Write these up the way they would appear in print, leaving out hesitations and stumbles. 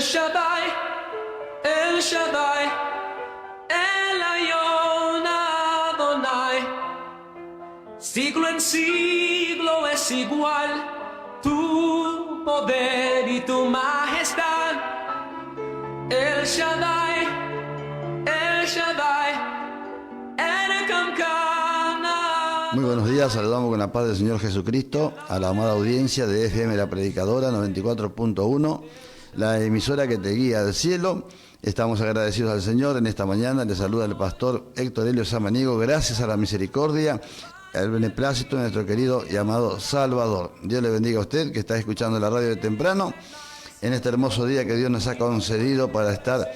Shaddai, El Shaddai, El Elyon Adonai. Siglo en siglo es igual tu poder y tu majestad. El Shaddai, El Shaddai, El Kamkana. Muy buenos días, saludamos con la paz del Señor Jesucristo a la amada audiencia de FM La Predicadora 94.1, la emisora que te guía al cielo. Estamos agradecidos al Señor en esta mañana. Le saluda el pastor Héctor Helio Samaniego, gracias a la misericordia, al beneplácito de nuestro querido y amado Salvador. Dios le bendiga a usted que está escuchando la radio de temprano en este hermoso día que Dios nos ha concedido para estar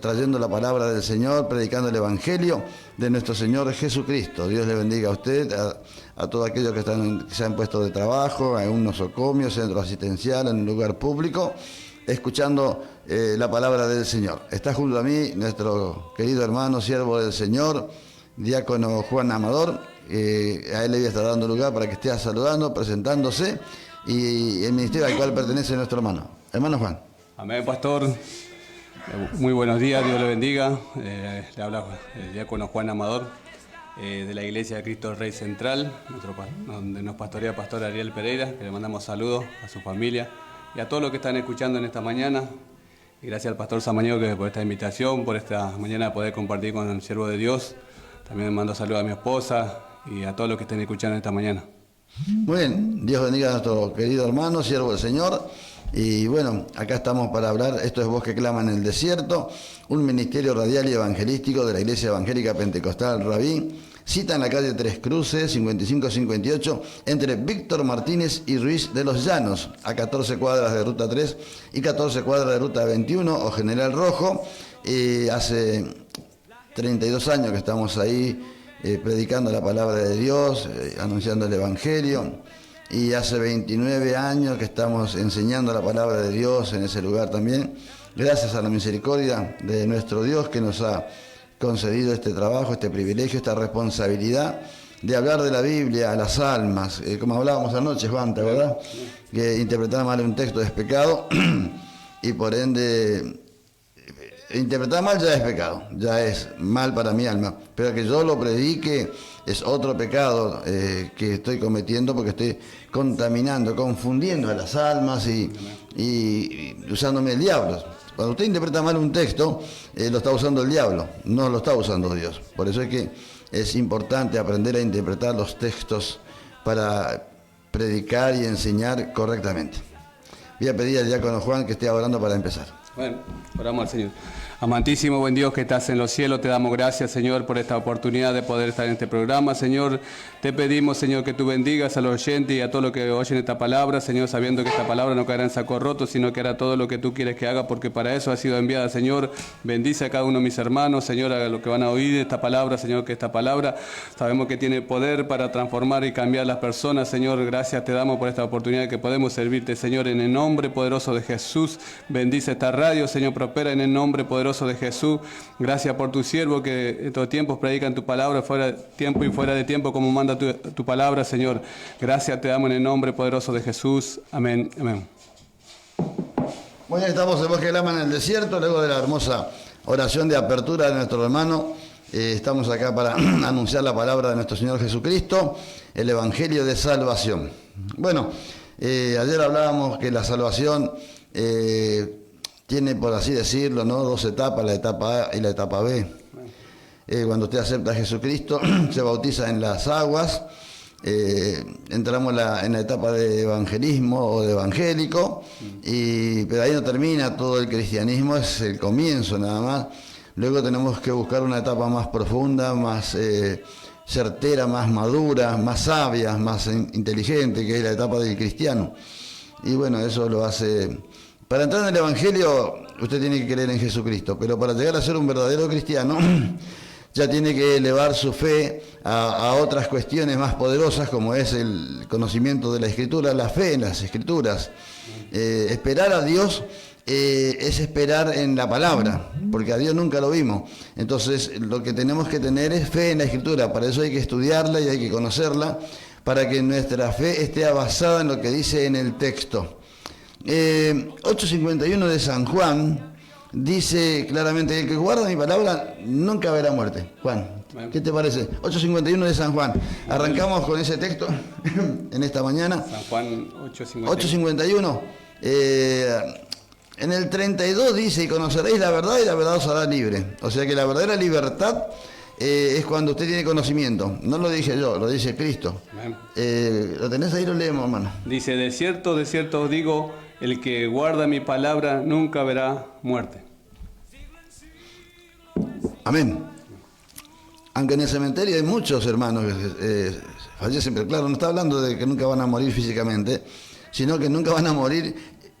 trayendo la palabra del Señor, predicando el Evangelio de nuestro Señor Jesucristo. Dios le bendiga a usted, a todos aquellos que se han puesto de trabajo, en un nosocomio, centro asistencial, en un lugar público, escuchando la palabra del Señor. Está junto a mí nuestro querido hermano, siervo del Señor, diácono Juan Amador. A él le voy a estar dando lugar para que esté saludando, presentándose, y el ministerio al cual pertenece nuestro hermano. Hermano Juan. Amén, pastor. Muy buenos días, Dios le bendiga. Le habla el diácono Juan Amador, de la Iglesia de Cristo Rey Central, donde nos pastorea pastor Ariel Pereira, que le mandamos saludos a su familia y a todos los que están escuchando en esta mañana. Y gracias al pastor Samaniego por esta invitación, por esta mañana de poder compartir con el siervo de Dios. También mando saludos a mi esposa y a todos los que estén escuchando esta mañana. Muy bien, Dios bendiga a nuestro querido hermano, siervo del Señor. Y bueno, acá estamos para hablar, esto es Voz que Clama en el Desierto, un ministerio radial y evangelístico de la Iglesia Evangélica Pentecostal Rabí. Cita en la calle Tres Cruces, 5558, entre Víctor Martínez y Ruiz de los Llanos, a 14 cuadras de Ruta 3 y 14 cuadras de Ruta 21 o General Rojo. Hace 32 años que estamos ahí predicando la palabra de Dios, anunciando el Evangelio. Y hace 29 años que estamos enseñando la palabra de Dios en ese lugar también, gracias a la misericordia de nuestro Dios que nos ha concedido este trabajo, este privilegio, esta responsabilidad de hablar de la Biblia a las almas. Como hablábamos anoche, Juan, ¿te acordás? Que interpretar mal un texto es pecado y por ende interpretar mal ya es pecado, ya es mal para mi alma, pero que yo lo predique es otro pecado que estoy cometiendo, porque estoy contaminando, confundiendo a las almas y usándome el diablo. Cuando usted interpreta mal un texto, lo está usando el diablo, no lo está usando Dios. Por eso es que es importante aprender a interpretar los textos para predicar y enseñar correctamente. Voy a pedir al diácono Juan que esté orando para empezar. Bueno, oramos al Señor. Amantísimo, buen Dios que estás en los cielos, te damos gracias, Señor, por esta oportunidad de poder estar en este programa. Señor, te pedimos, Señor, que tú bendigas a los oyentes y a todos los que oyen esta palabra, Señor, sabiendo que esta palabra no caerá en saco roto, sino que hará todo lo que tú quieres que haga, porque para eso ha sido enviada, Señor. Bendice a cada uno de mis hermanos, Señor, a los que van a oír esta palabra, Señor, que esta palabra sabemos que tiene poder para transformar y cambiar las personas, Señor. Gracias te damos por esta oportunidad que podemos servirte, Señor, en el nombre poderoso de Jesús. Bendice esta radio, Señor, prospera en el nombre poderoso de Jesús. Gracias por tu siervo que en todos tiempos predican tu palabra fuera de tiempo y fuera de tiempo como manda tu palabra, Señor. Gracias te damos en el nombre poderoso de Jesús. Amén. Amén. Bueno, estamos en Voz que Clama en el Desierto, luego de la hermosa oración de apertura de nuestro hermano. Estamos acá para anunciar la palabra de nuestro Señor Jesucristo, el Evangelio de salvación. Bueno, ayer hablábamos que la salvación tiene, por así decirlo, ¿no?, dos etapas, la etapa A y la etapa B. Cuando usted acepta a Jesucristo, se bautiza en las aguas, entramos en la etapa de evangelismo o de evangélico, pero ahí no termina todo el cristianismo, es el comienzo nada más. Luego tenemos que buscar una etapa más profunda, más certera, más madura, más sabia, más inteligente, que es la etapa del cristiano. Y bueno, eso lo hace... Para entrar en el Evangelio, usted tiene que creer en Jesucristo, pero para llegar a ser un verdadero cristiano, ya tiene que elevar su fe a otras cuestiones más poderosas, como es el conocimiento de la Escritura, la fe en las Escrituras. Esperar a Dios es esperar en la palabra, porque a Dios nunca lo vimos. Entonces, lo que tenemos que tener es fe en la Escritura. Para eso hay que estudiarla y hay que conocerla, para que nuestra fe esté basada en lo que dice en el texto. 8:51 de San Juan dice claramente: el que guarda mi palabra nunca verá muerte. Juan, ¿qué te parece? 8:51 de San Juan. Arrancamos con ese texto en esta mañana. San Juan 8:51. 8:51. En el 32 dice: y conoceréis la verdad y la verdad os hará libre. O sea que la verdadera libertad es cuando usted tiene conocimiento. No lo dije yo, lo dice Cristo. ¿Lo tenés ahí? Lo leemos, hermano. Dice: de cierto os digo, el que guarda mi palabra nunca verá muerte. Amén. Aunque en el cementerio hay muchos hermanos que fallecen, pero claro, no está hablando de que nunca van a morir físicamente, sino que nunca van a morir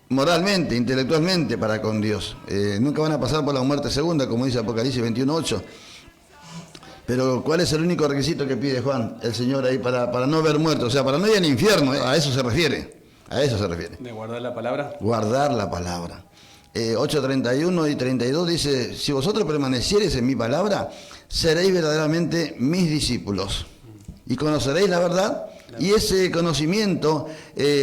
moralmente, intelectualmente para con Dios. Nunca van a pasar por la muerte segunda, como dice Apocalipsis 21:8. Pero ¿cuál es el único requisito que pide Juan, el Señor ahí, para no ver muerto? O sea, para no ir al infierno, a eso se refiere. A eso se refiere. ¿De guardar la palabra? Guardar la palabra. 8:31 y 32 dice: si vosotros permaneciereis en mi palabra, seréis verdaderamente mis discípulos y conoceréis la verdad. Y ese conocimiento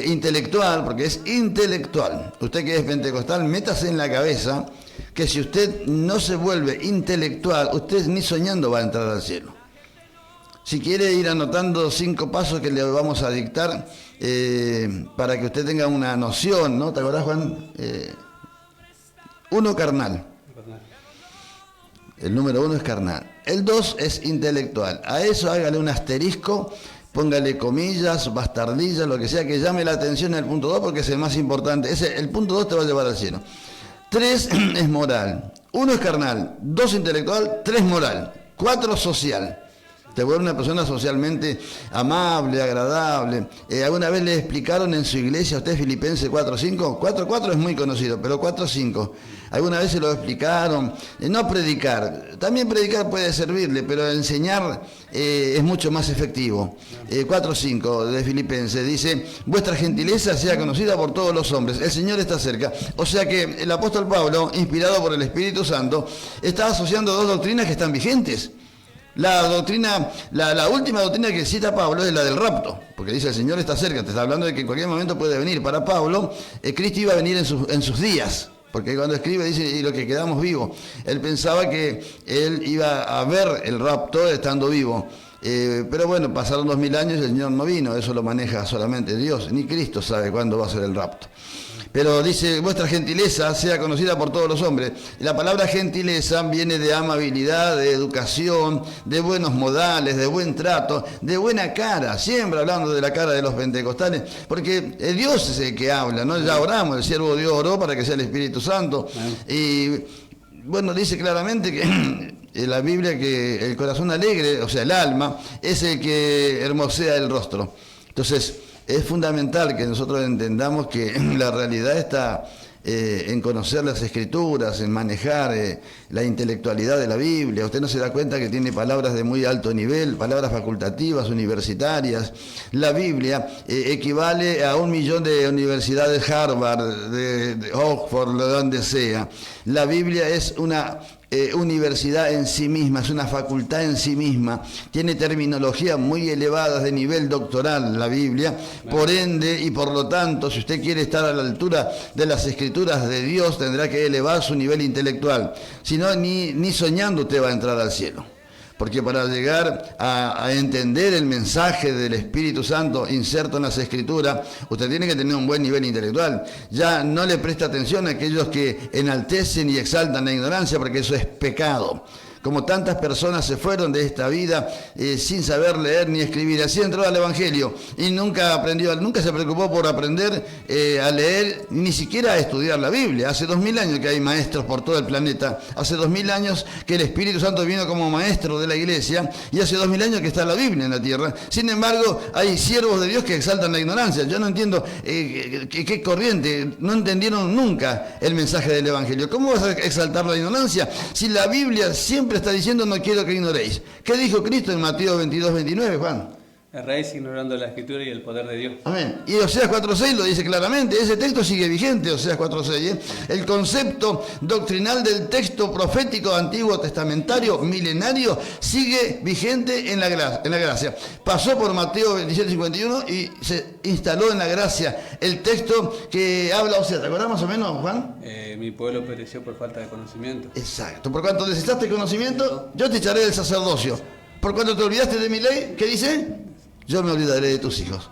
intelectual, porque es intelectual, usted que es pentecostal, métase en la cabeza que si usted no se vuelve intelectual, usted ni soñando va a entrar al cielo. Si quiere ir anotando 5 pasos que le vamos a dictar para que usted tenga una noción, ¿no? ¿Te acordás, Juan? 1, carnal. El número 1 es carnal. El 2 es intelectual. A eso hágale un asterisco, póngale comillas, bastardillas, lo que sea que llame la atención en el punto 2, porque es el más importante. El punto 2 te va a llevar al cielo. 3 es moral. 1 es carnal. 2 intelectual. 3 moral. 4 social. Te vuelve una persona socialmente amable, agradable. ¿Alguna vez le explicaron en su iglesia a usted Filipenses 4:5? 4:4 es muy conocido, pero 4:5. ¿Alguna vez se lo explicaron? No predicar. También predicar puede servirle, pero enseñar es mucho más efectivo. 4:5 de Filipenses dice: vuestra gentileza sea conocida por todos los hombres. El Señor está cerca. O sea que el apóstol Pablo, inspirado por el Espíritu Santo, está asociando 2 doctrinas que están vigentes. La última doctrina que cita Pablo es la del rapto, porque dice: el Señor está cerca, te está hablando de que en cualquier momento puede venir. Para Pablo, Cristo iba a venir en sus días, porque cuando escribe dice: y lo que quedamos vivos. Él pensaba que él iba a ver el rapto estando vivo. Pero bueno, pasaron 2000 años y el Señor no vino, eso lo maneja solamente Dios, ni Cristo sabe cuándo va a ser el rapto. Pero dice: vuestra gentileza sea conocida por todos los hombres. Y la palabra gentileza viene de amabilidad, de educación, de buenos modales, de buen trato, de buena cara. Siempre hablando de la cara de los pentecostales, porque Dios es el que habla, ¿no? Ya oramos, el siervo de Dios oró para que sea el Espíritu Santo. Y bueno, dice claramente que en la Biblia que el corazón alegre, o sea, el alma, es el que hermosea el rostro. Entonces, es fundamental que nosotros entendamos que la realidad está en conocer las Escrituras, en manejar la intelectualidad de la Biblia. Usted no se da cuenta que tiene palabras de muy alto nivel, palabras facultativas, universitarias. La Biblia equivale a 1 millón de universidades Harvard, de Oxford, de donde sea. La Biblia es una universidad en sí misma, es una facultad en sí misma, tiene terminología muy elevadas de nivel doctoral la Biblia, por ende y por lo tanto, si usted quiere estar a la altura de las Escrituras de Dios, tendrá que elevar su nivel intelectual, si no, ni soñando usted va a entrar al cielo. Porque para llegar a entender el mensaje del Espíritu Santo inserto en las Escrituras, usted tiene que tener un buen nivel intelectual. Ya no le presta atención a aquellos que enaltecen y exaltan la ignorancia, porque eso es pecado. Como tantas personas se fueron de esta vida sin saber leer ni escribir. Así entró al Evangelio y nunca se preocupó por aprender a leer, ni siquiera a estudiar la Biblia. Hace 2000 años que hay maestros por todo el planeta. Hace 2000 años que el Espíritu Santo vino como maestro de la iglesia y hace 2000 años que está la Biblia en la tierra. Sin embargo, hay siervos de Dios que exaltan la ignorancia. Yo no entiendo qué corriente. No entendieron nunca el mensaje del Evangelio. ¿Cómo vas a exaltar la ignorancia si la Biblia siempre está diciendo: no quiero que ignoréis? ¿Qué dijo Cristo en Mateo 22:29, Juan? Erráis ignorando la Escritura y el poder de Dios. Amén. Y Oseas 4.6 lo dice claramente, ese texto sigue vigente, Oseas 4.6. El concepto doctrinal del texto profético antiguo testamentario milenario sigue vigente en la gracia. Pasó por Mateo 27.51 y se instaló en la gracia el texto que habla Oseas. ¿Te acuerdas más o menos, Juan? Mi pueblo pereció por falta de conocimiento. Exacto. Por cuanto necesitaste conocimiento, yo te echaré del sacerdocio. Por cuanto te olvidaste de mi ley, ¿qué dice? Yo me olvidaré de tus hijos.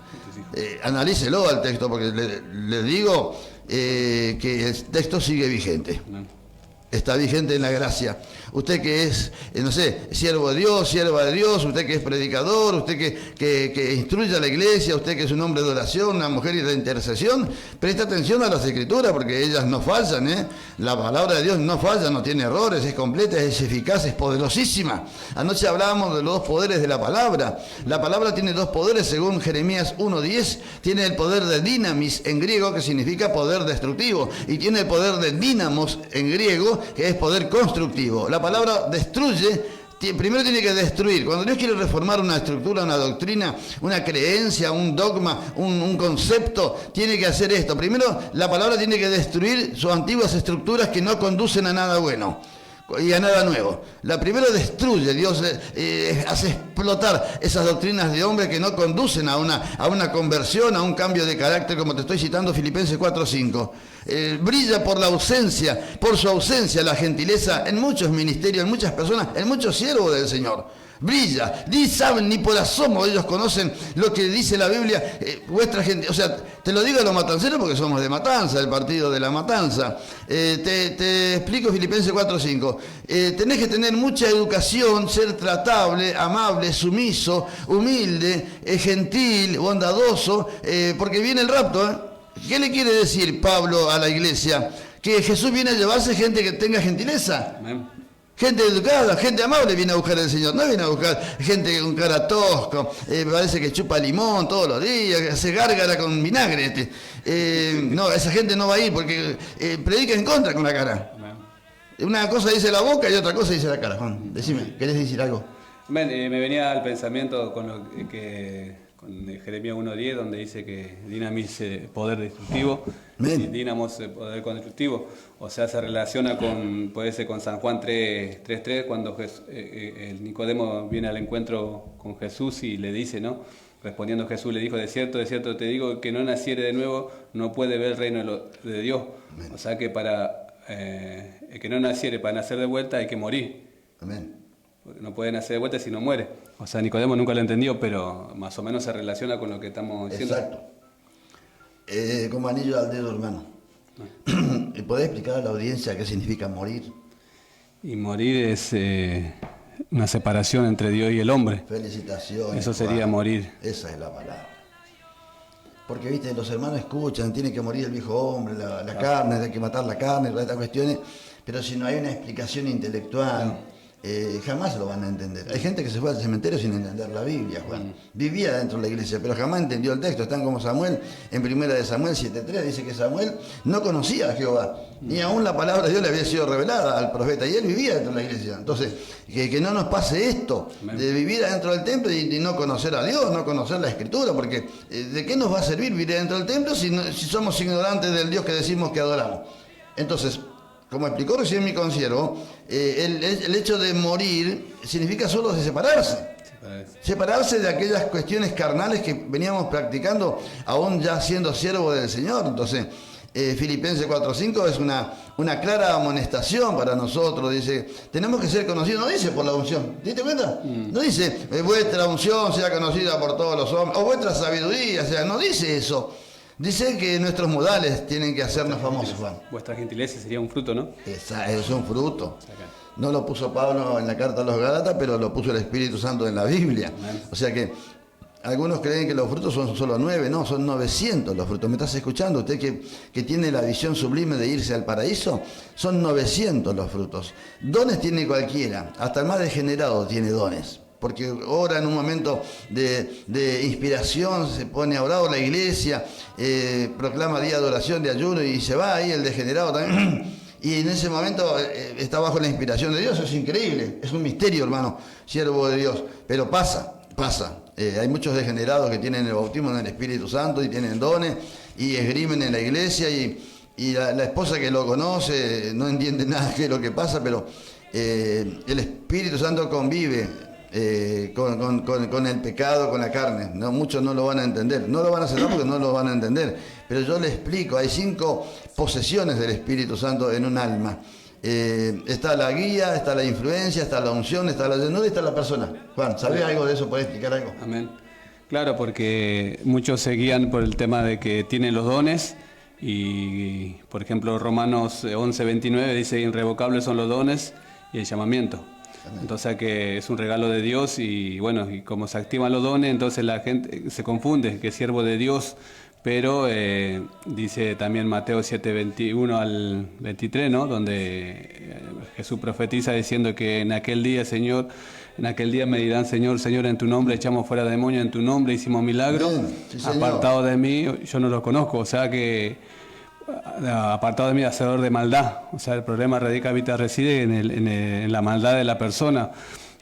Analícelo al texto, porque le digo que el texto sigue vigente. Está vigente en la gracia. Usted que es, no sé, siervo de Dios, sierva de Dios, usted que es predicador, usted que instruye a la iglesia, usted que es un hombre de oración, una mujer de intercesión, presta atención a las Escrituras porque ellas no fallan, ¿eh? La palabra de Dios no falla, no tiene errores, es completa, es eficaz, es poderosísima. Anoche hablábamos de los dos poderes de la palabra. La palabra tiene dos poderes según Jeremías 1:10. Tiene el poder de dinamis en griego, que significa poder destructivo, y tiene el poder de dínamos en griego, que es poder constructivo. La palabra destruye, primero tiene que destruir. Cuando Dios quiere reformar una estructura, una doctrina, una creencia, un dogma, un concepto, tiene que hacer esto. Primero, la palabra tiene que destruir sus antiguas estructuras que no conducen a nada bueno y a nada nuevo. La primera destruye, Dios hace explotar esas doctrinas de hombre que no conducen a una conversión, a un cambio de carácter, como te estoy citando Filipenses 4:5. Brilla por su ausencia la gentileza en muchos ministerios, en muchas personas, en muchos siervos del Señor. Brilla, ni saben ni por asomo, ellos conocen lo que dice la Biblia, vuestra gente, o sea, te lo digo a los matanceros porque somos de Matanza, el partido de la Matanza. Te explico Filipenses 4:5. Tenés que tener mucha educación, ser tratable, amable, sumiso, humilde, gentil, bondadoso, porque viene el rapto, ¿Qué le quiere decir Pablo a la iglesia? Que Jesús viene a llevarse gente que tenga gentileza. Amén. Gente educada, gente amable viene a buscar al Señor. No viene a buscar gente con cara tosco, parece que chupa limón todos los días, que hace gárgara con vinagre. No, esa gente no va a ir porque predica en contra con la cara. Amén. Una cosa dice la boca y otra cosa dice la cara. Juan, decime, ¿querés decir algo? Amén. Me venía al pensamiento con lo que... con Jeremías 1:10, donde dice que dinamis es poder destructivo, y dinamos es poder constructivo. O sea, se relaciona puede ser con San Juan 3:3, cuando el Nicodemo viene al encuentro con Jesús y le dice, ¿no? Respondiendo Jesús le dijo, de cierto te digo, que no naciere de nuevo no puede ver el reino de Dios. Amén. O sea que el que no naciere para nacer de vuelta hay que morir. Amén. Porque no puede nacer de vuelta si no muere. O sea, Nicodemo nunca lo entendió, pero más o menos se relaciona con lo que estamos diciendo. Exacto. Como anillo al dedo, hermano. ¿Podés explicar a la audiencia qué significa morir? Y morir es una separación entre Dios y el hombre. Felicitaciones. Eso sería morir. Esa es la palabra. Porque, viste, los hermanos escuchan, tiene que morir el viejo hombre, la carne, hay que matar la carne, todas estas cuestiones, pero si no hay una explicación intelectual... jamás lo van a entender. Hay gente que se fue al cementerio sin entender la Biblia, Juan. Vivía dentro de la iglesia, pero jamás entendió el texto. Están como Samuel, en 1 de Samuel 7:3, dice que Samuel no conocía a Jehová. Ni aún la palabra de Dios le había sido revelada al profeta, y él vivía dentro de la iglesia. Entonces, que no nos pase esto, de vivir dentro del templo y no conocer a Dios, no conocer la Escritura, porque ¿de qué nos va a servir vivir dentro del templo si somos ignorantes del Dios que decimos que adoramos? Entonces, como explicó recién mi consiervo, el hecho de morir significa solo de separarse de aquellas cuestiones carnales que veníamos practicando aún ya siendo siervo del Señor. Entonces, Filipenses 4:5 es una clara amonestación para nosotros. Dice, tenemos que ser conocidos, no dice por la unción, ¿te diste cuenta? No dice, vuestra unción sea conocida por todos los hombres, o vuestra sabiduría, o sea, no dice eso. Dice que nuestros modales tienen que hacernos famosos, Juan. Vuestra gentileza sería un fruto, ¿no? Es un fruto. No lo puso Pablo en la carta a los Gálatas, pero lo puso el Espíritu Santo en la Biblia. O sea que algunos creen que los frutos son solo 9, no, son 900 los frutos. ¿Me estás escuchando? Usted que tiene la visión sublime de irse al paraíso, son 900 los frutos. Dones tiene cualquiera, hasta el más degenerado tiene dones. Porque ora en un momento de inspiración, se pone a orar la iglesia, proclama día de oración, de ayuno y se va ahí el degenerado también. Y en ese momento está bajo la inspiración de Dios, es increíble, es un misterio, hermano, siervo de Dios. Pero pasa. Hay muchos degenerados que tienen el bautismo en el Espíritu Santo y tienen dones y esgrimen en la iglesia y la esposa que lo conoce no entiende nada de lo que pasa, pero el Espíritu Santo convive con el pecado, con la carne. No, muchos no lo van a entender, no lo van a aceptar porque no lo van a entender, pero yo le explico, hay 5 posesiones del Espíritu Santo en un alma. Está la guía, está la influencia, está la unción, está la llenura y está la persona. Juan, ¿sabés algo de eso? ¿Podés explicar algo? Amén. Claro, porque muchos se guían por el tema de que tienen los dones y, por ejemplo, Romanos 11:29 dice: irrevocables son los dones y el llamamiento. Amén. Entonces, que es un regalo de Dios y bueno, y como se activan los dones, entonces la gente se confunde que es siervo de Dios. Pero dice también Mateo 7:21 al 23, ¿no? Donde Jesús profetiza diciendo que en aquel día, Señor, en aquel día me dirán: Señor, Señor, en tu nombre echamos fuera demonios, en tu nombre hicimos milagros. Sí, apartado de mí, yo no los conozco. O sea que apartado de mí, hacedor de maldad. O sea, el problema reside en la maldad de la persona.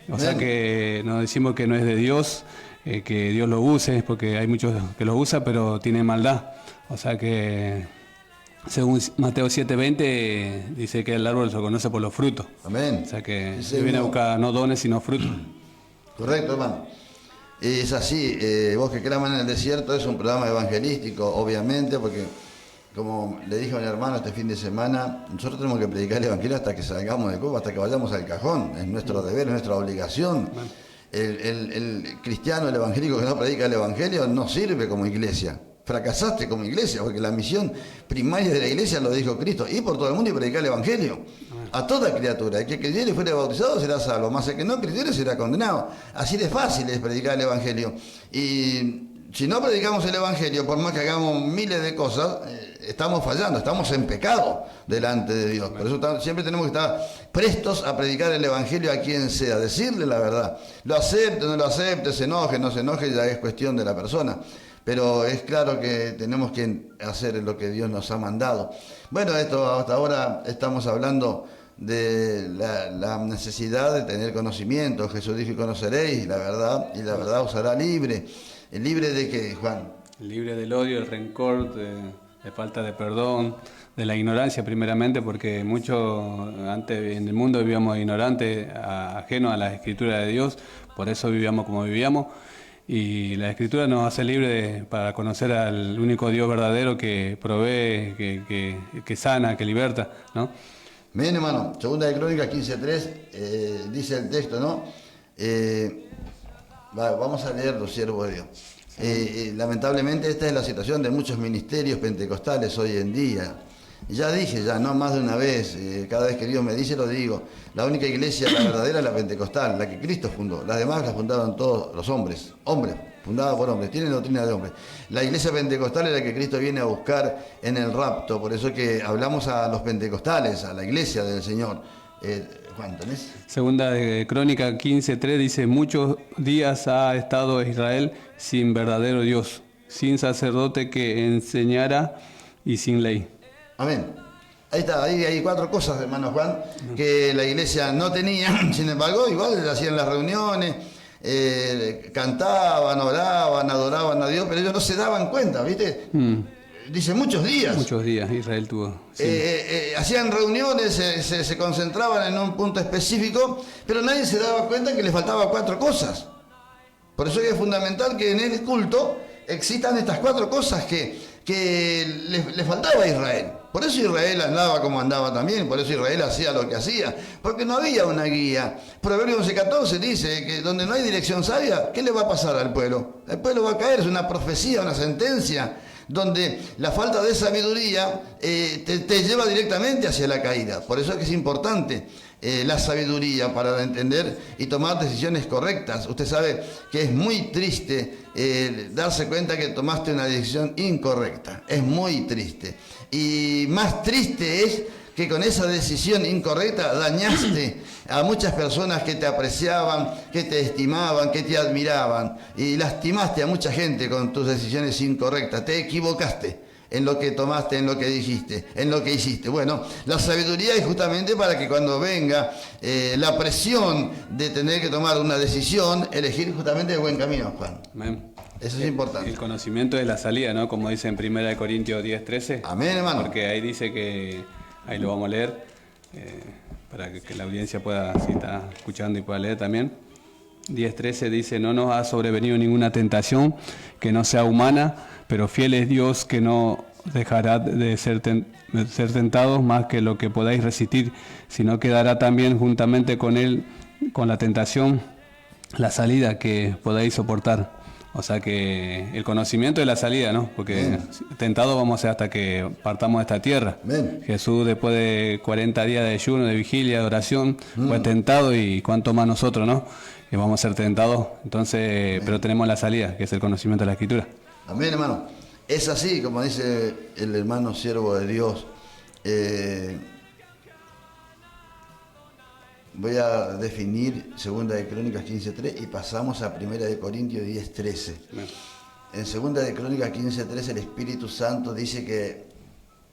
O sea que nos decimos que no es de Dios. Que Dios lo use, porque hay muchos que lo usan, pero tienen maldad. O sea que, según Mateo 7:20, dice que el árbol se conoce por los frutos. Amén. O sea que se viene a buscar no dones, sino frutos. Correcto, hermano. Es así, Vos que claman en el desierto es un programa evangelístico, obviamente, porque, como le dije a mi hermano este fin de semana, nosotros tenemos que predicar el evangelio hasta que salgamos de Cuba, hasta que vayamos al cajón. Es nuestro deber, es nuestra obligación. Amén. El cristiano, el evangélico que no predica el evangelio no sirve como iglesia. Fracasaste como iglesia, porque la misión primaria de la iglesia lo dijo Cristo: ir por todo el mundo y predicar el evangelio a toda criatura. El que creyere y fuere bautizado será salvo, más el que no creyere será condenado. Así de fácil es predicar el evangelio. Y si no predicamos el evangelio, por más que hagamos miles de cosas, estamos fallando, estamos en pecado delante de Dios. Por eso siempre tenemos que estar prestos a predicar el evangelio a quien sea, decirle la verdad. Lo acepte, no lo acepte, se enoje, no se enoje, ya es cuestión de la persona. Pero es claro que tenemos que hacer lo que Dios nos ha mandado. Bueno, esto hasta ahora estamos hablando de la necesidad de tener conocimiento. Jesús dijo: conoceréis la verdad y la verdad os hará libre. ¿Libre de qué, Juan? Libre del odio, del rencor, de falta de perdón, de la ignorancia primeramente, porque muchos antes en el mundo vivíamos ignorantes, ajenos a la Escritura de Dios, por eso vivíamos como vivíamos. Y la Escritura nos hace libres para conocer al único Dios verdadero que provee, que sana, que liberta, ¿no? Bien, hermano, Segunda de Crónicas 15:3, dice el texto, ¿no? Vamos a leer los siervos de Dios. Lamentablemente esta es la situación de muchos ministerios pentecostales hoy en día. Ya dije, no más de una vez, cada vez que Dios me dice lo digo: la única iglesia, la verdadera, es la pentecostal, la que Cristo fundó. Las demás las fundaron todos los hombres, fundada por hombres, tienen doctrina de hombres. La iglesia pentecostal es la que Cristo viene a buscar en el rapto, por eso es que hablamos a los pentecostales, a la iglesia del Señor. Juan, ¿tenés? Segunda de Crónica 15:3 dice: muchos días ha estado Israel sin verdadero Dios, sin sacerdote que enseñara y sin ley. Amén. Ahí está, ahí hay 4 cosas, hermano Juan, que la iglesia no tenía. Sin embargo, igual hacían las reuniones, cantaban, oraban, adoraban a Dios, pero ellos no se daban cuenta, ¿viste? Dice muchos días. Muchos días Israel tuvo. Sí. Hacían reuniones, se concentraban en un punto específico, pero nadie se daba cuenta que les faltaba 4 cosas. Por eso es fundamental que en el culto existan estas 4 cosas que le faltaba a Israel. Por eso Israel andaba como andaba también, por eso Israel hacía lo que hacía, porque no había una guía. Proverbios 11:14 dice que donde no hay dirección sabia, ¿qué le va a pasar al pueblo? El pueblo va a caer, es una profecía, una sentencia, donde la falta de sabiduría te lleva directamente hacia la caída. Por eso es que es importante la sabiduría para entender y tomar decisiones correctas. Usted sabe que es muy triste darse cuenta que tomaste una decisión incorrecta. Es muy triste. Y más triste es que con esa decisión incorrecta dañaste a muchas personas que te apreciaban, que te estimaban, que te admiraban. Y lastimaste a mucha gente con tus decisiones incorrectas. Te equivocaste. en lo que tomaste, en lo que dijiste, en lo que hiciste. Bueno, la sabiduría es justamente para que cuando venga la presión de tener que tomar una decisión, elegir justamente el buen camino, Juan. Amén. Eso es importante. El conocimiento de la salida, ¿no? Como dice en 1 Corintios 10:13. Amén, hermano. Porque ahí dice que, ahí lo vamos a leer, para que la audiencia pueda, si está escuchando y pueda leer también. 10:13 dice, no nos ha sobrevenido ninguna tentación que no sea humana, pero fiel es Dios que no dejará de ser tentados más que lo que podáis resistir, sino que dará también juntamente con él, con la tentación, la salida que podáis soportar. O sea que el conocimiento de la salida, ¿no? Porque tentados vamos a ser hasta que partamos de esta tierra. Bien. Jesús, después de 40 días de ayuno, de vigilia, de oración, fue tentado, y cuánto más nosotros, ¿no? Que vamos a ser tentados. Entonces, pero tenemos la salida, que es el conocimiento de la Escritura. Amén, hermano. Es así, como dice el hermano siervo de Dios. Voy a definir 2 de Crónicas 15:3 y pasamos a 1 de Corintios 10:13. En 2 de Crónicas 15:3 el Espíritu Santo dice que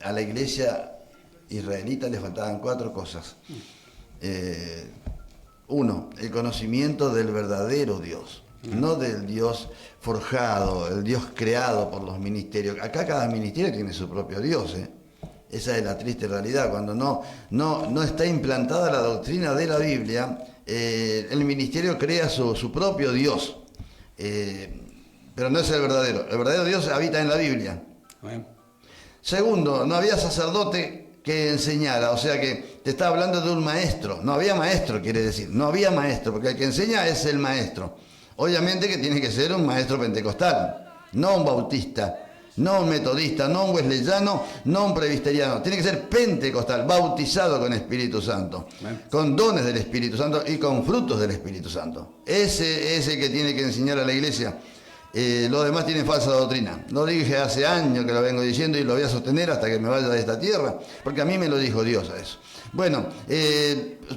a la iglesia israelita le faltaban 4 cosas. 1, el conocimiento del verdadero Dios, no del Dios forjado, el Dios creado por los ministerios. Acá cada ministerio tiene su propio Dios, Esa es la triste realidad. Cuando no está implantada la doctrina de la Biblia, el ministerio crea su propio Dios. Pero no es el verdadero. El verdadero Dios habita en la Biblia. Bueno. Segundo, no había sacerdote que enseñara. O sea que te está hablando de un maestro. No había maestro, quiere decir. No había maestro, porque el que enseña es el maestro. Obviamente que tiene que ser un maestro pentecostal, no un bautista, no un metodista, no un wesleyano, no un presbiteriano. Tiene que ser pentecostal, bautizado con Espíritu Santo, con dones del Espíritu Santo y con frutos del Espíritu Santo. Ese es el que tiene que enseñar a la iglesia. Los demás tienen falsa doctrina. Lo dije hace años que lo vengo diciendo y lo voy a sostener hasta que me vaya de esta tierra, porque a mí me lo dijo Dios a eso. Bueno,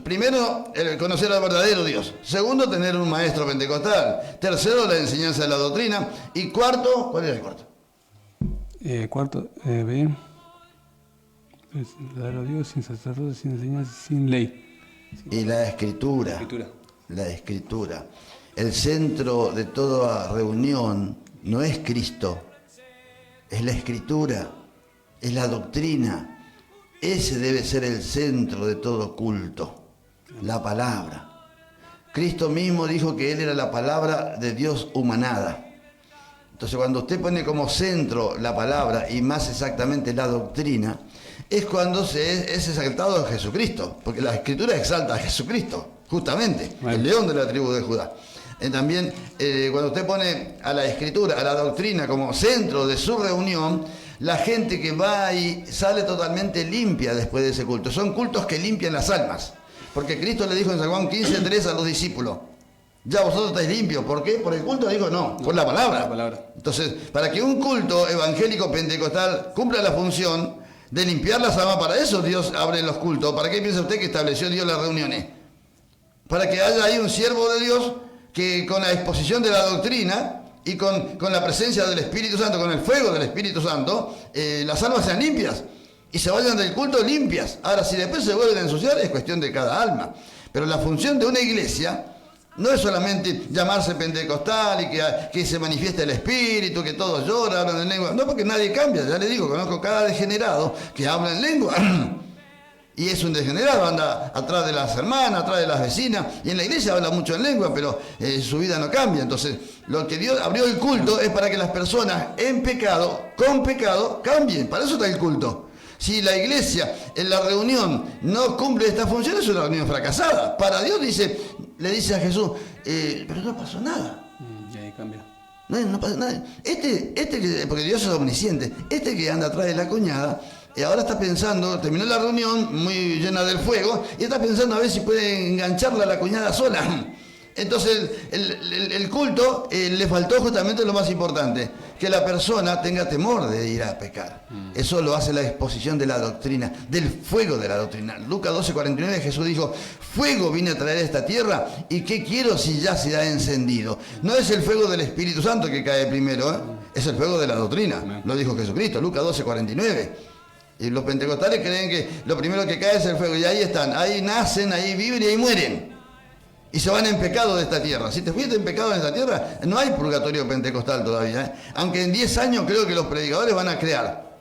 primero, conocer al verdadero Dios. Segundo, tener un maestro pentecostal. Tercero, la enseñanza de la doctrina. Y cuarto, ¿cuál era el cuarto? Cuarto, bien. Dar a Dios sin sacerdote, sin enseñanza, sin ley. Y la escritura. La escritura. El centro de toda reunión no es Cristo, es la escritura, es la doctrina. Ese debe ser el centro de todo culto, la palabra. Cristo mismo dijo que Él era la palabra de Dios humanada. Entonces, cuando usted pone como centro la palabra y más exactamente la doctrina, es cuando es exaltado a Jesucristo, porque la Escritura exalta a Jesucristo, justamente, el león de la tribu de Judá. También, cuando usted pone a la Escritura, a la doctrina como centro de su reunión, la gente que va ahí sale totalmente limpia después de ese culto. Son cultos que limpian las almas, porque Cristo le dijo en San Juan 15:3 a los discípulos: ya vosotros estáis limpios. ¿Por qué? ¿Por el culto? Dijo, no, por la palabra. Entonces, para que un culto evangélico pentecostal cumpla la función de limpiar las almas, para eso Dios abre los cultos. ¿Para qué piensa usted que estableció Dios las reuniones? Para que haya ahí un siervo de Dios que con la exposición de la doctrina y con la presencia del Espíritu Santo, con el fuego del Espíritu Santo, las almas sean limpias y se vayan del culto limpias. Ahora, si después se vuelven a ensuciar, es cuestión de cada alma. Pero la función de una iglesia no es solamente llamarse pentecostal y que se manifieste el Espíritu, que todos lloran, hablan en lengua. No, porque nadie cambia. Ya le digo, conozco cada degenerado que habla en lengua. Y es un degenerado, anda atrás de las hermanas, atrás de las vecinas, y en la iglesia habla mucho en lengua, pero su vida no cambia. Entonces, lo que Dios abrió el culto es para que las personas en pecado, con pecado, cambien. Para eso está el culto. Si la iglesia en la reunión no cumple esta función, es una reunión fracasada. Para Dios le dice a Jesús, pero no pasó nada. Y ahí cambia. No pasa nada. Porque Dios es omnisciente, que anda atrás de la cuñada, y ahora está pensando, terminó la reunión muy llena del fuego, y está pensando a ver si puede engancharla a la cuñada sola. Entonces el culto le faltó justamente lo más importante, que la persona tenga temor de ir a pecar. Eso lo hace la exposición de la doctrina, del fuego de la doctrina. Lucas 12:49, Jesús dijo: fuego vine a traer a esta tierra, y ¿qué quiero si ya se ha encendido? No es el fuego del Espíritu Santo que cae primero, es el fuego de la doctrina. Amén. Lo dijo Jesucristo, Lucas 12:49. Y los pentecostales creen que lo primero que cae es el fuego. Y ahí están, ahí nacen, ahí viven y ahí mueren. Y se van en pecado de esta tierra. Si te fuiste en pecado de esta tierra, no hay purgatorio pentecostal todavía, ¿eh? Aunque en 10 años creo que los predicadores van a crear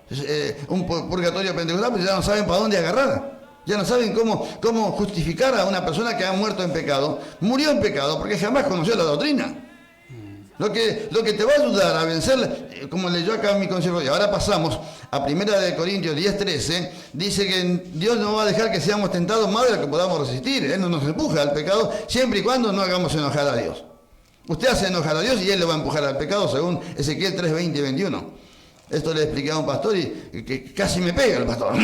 un purgatorio pentecostal, pero ya no saben para dónde agarrar. Ya no saben cómo justificar a una persona que ha muerto en pecado. Murió en pecado porque jamás conoció la doctrina. Lo que te va a ayudar a vencer, como leyó acá mi consejo, y ahora pasamos a 1 Corintios 10:13, dice que Dios no va a dejar que seamos tentados más de lo que podamos resistir. Él no nos empuja al pecado siempre y cuando no hagamos enojar a Dios. Usted hace enojar a Dios y Él le va a empujar al pecado, según Ezequiel 3:20 y 21. Esto le expliqué a un pastor y que casi me pega el pastor.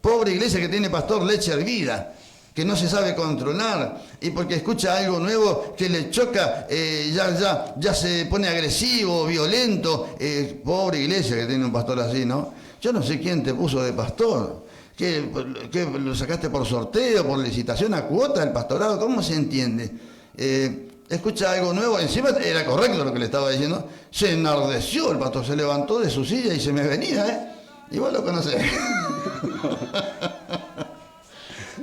Pobre iglesia que tiene pastor leche hervida, que no se sabe controlar, y porque escucha algo nuevo que le choca, ya se pone agresivo, violento. Pobre iglesia que tiene un pastor así, ¿no? Yo no sé quién te puso de pastor. ¿Qué lo sacaste por sorteo, por licitación a cuota del pastorado? ¿Cómo se entiende? Escucha algo nuevo, encima era correcto lo que le estaba diciendo. Se enardeció el pastor, se levantó de su silla y se me venía, ¿eh? Y vos lo conocés.